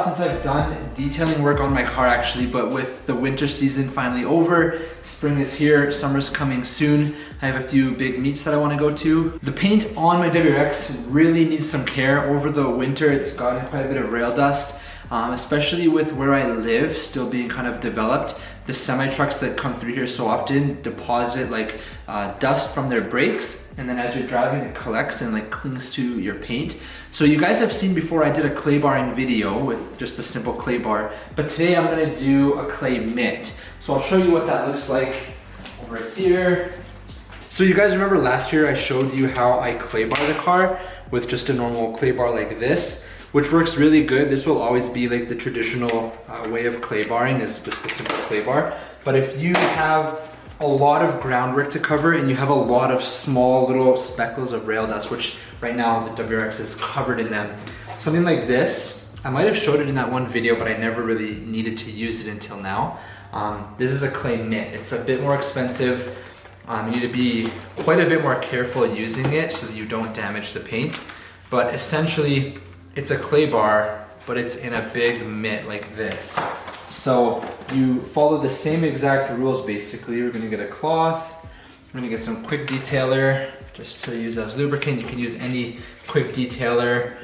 while since I've done detailing work on my car actually, but with the winter season finally over, spring is here, summer's coming soon. I have a few big meets that I want to go to. The paint on my WRX really needs some care. Over the winter, it's gotten quite a bit of rail dust, especially with where I live still being kind of developed. The semi-trucks that come through here so often deposit like dust from their brakes, and then as you're driving it collects and like clings to your paint. So you guys have seen before I did a clay barring video with just a simple clay bar, but today I'm gonna do a clay mitt. So I'll show you what that looks like over here. So you guys remember last year I showed you how I clay bar the car with just a normal clay bar like this, which works really good. This will always be like the traditional way of clay barring, is just a simple clay bar. But if you have a lot of groundwork to cover and you have a lot of small little speckles of rail dust, which right now the WRX is covered in them, something like this, I might have showed it in that one video, but I never really needed to use it until now. This is a clay mitt. It's a bit more expensive. You need to be quite a bit more careful using it so that you don't damage the paint. But essentially, it's a clay bar, but it's in a big mitt like this. So you follow the same exact rules basically. We're gonna get a cloth, we're gonna get some quick detailer just to use as lubricant. You can use any quick detailer.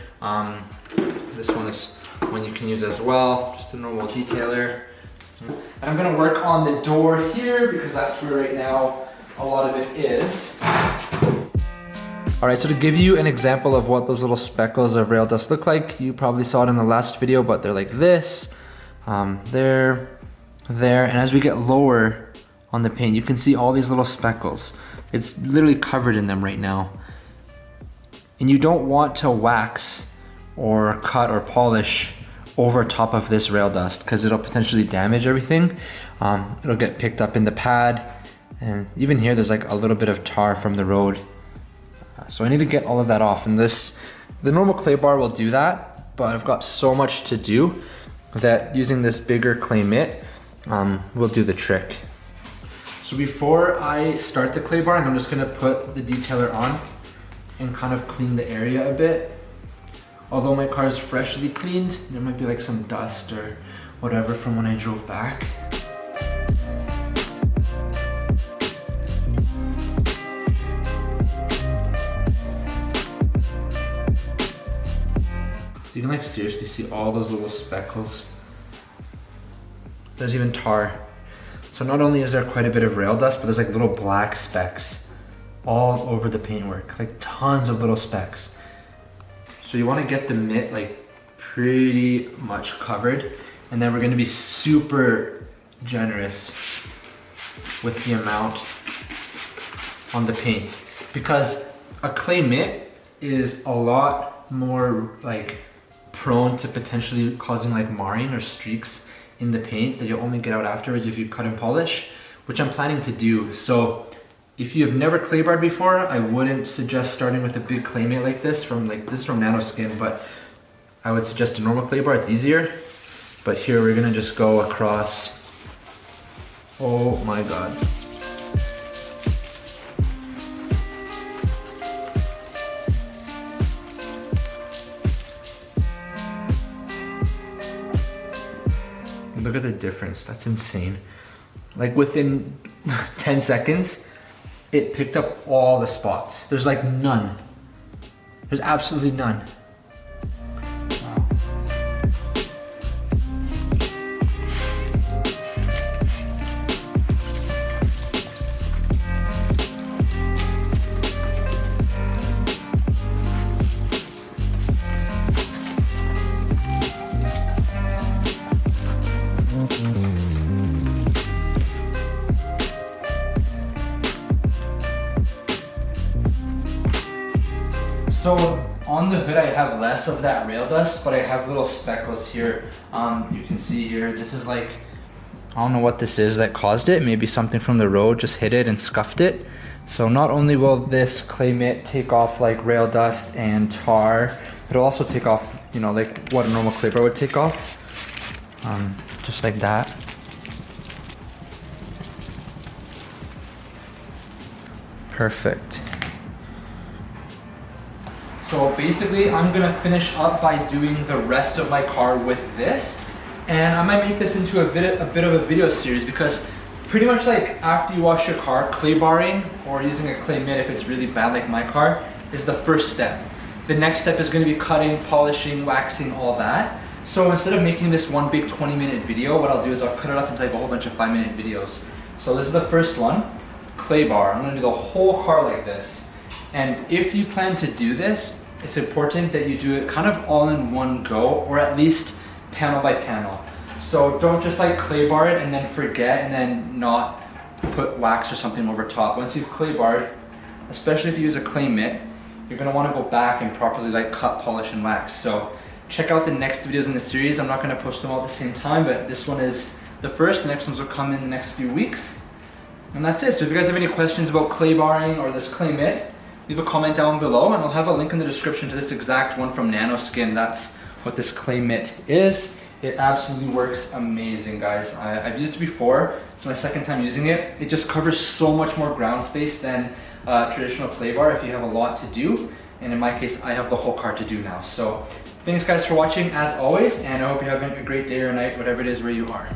This one is one you can use as well, just a normal detailer. And I'm gonna work on the door here because that's where right now a lot of it is. All right, so to give you an example of what those little speckles of rail dust look like, you probably saw it in the last video, but they're like this, there, and as we get lower on the paint, you can see all these little speckles. It's literally covered in them right now. And you don't want to wax or cut or polish over top of this rail dust because it'll potentially damage everything. It'll get picked up in the pad, and even here there's like a little bit of tar from the road. So I need to get all of that off, and the normal clay bar will do that, but I've got so much to do that using this bigger clay mitt will do the trick. So before I start the clay bar, I'm just gonna put the detailer on and kind of clean the area a bit. Although my car is freshly cleaned, there might be like some dust or whatever from when I drove back. You can like seriously see all those little speckles. There's even tar. So not only is there quite a bit of rail dust, but there's like little black specks all over the paintwork, like tons of little specks. So you want to get the mitt like pretty much covered, and then we're going to be super generous with the amount on the paint, because a clay mitt is a lot more like prone to potentially causing like marring or streaks in the paint that you'll only get out afterwards if you cut and polish, which I'm planning to do. So if you've never clay barred before, I wouldn't suggest starting with a big clay mitt like this from Nanoskin, but I would suggest a normal clay bar, it's easier. But here we're gonna just go across. Oh my God. Look at the difference, that's insane. Like within 10 seconds, it picked up all the spots. There's like none. There's absolutely none. Wow. So on the hood I have less of that rail dust, but I have little speckles here. You can see here, this is like, I don't know what this is that caused it. Maybe something from the road just hit it and scuffed it. So not only will this clay mitt take off like rail dust and tar, it'll also take off, you know, like what a normal clay bar would take off. Just like that. Perfect. So basically, I'm gonna finish up by doing the rest of my car with this. And I might make this into a bit of a video series, because pretty much like after you wash your car, clay barring or using a clay mitt if it's really bad like my car is the first step. The next step is gonna be cutting, polishing, waxing, all that. So instead of making this one big 20-minute video, what I'll do is I'll cut it up into like a whole bunch of 5-minute videos. So this is the first one, clay bar. I'm gonna do the whole car like this. And if you plan to do this, it's important that you do it kind of all in one go, or at least panel by panel. So don't just like clay bar it and then forget and then not put wax or something over top. Once you've clay barred, especially if you use a clay mitt, you're gonna wanna go back and properly like cut, polish, and wax. So check out the next videos in the series. I'm not gonna post them all at the same time, but this one is the first. The next ones will come in the next few weeks. And that's it. So if you guys have any questions about clay barring or this clay mitt, leave a comment down below, and I'll have a link in the description to this exact one from Nanoskin. That's what this clay mitt is. It absolutely works amazing, guys. I've used it before. It's my second time using it. It just covers so much more ground space than traditional clay bar if you have a lot to do. And in my case, I have the whole car to do now. So thanks guys for watching as always, and I hope you're having a great day or night, whatever it is where you are.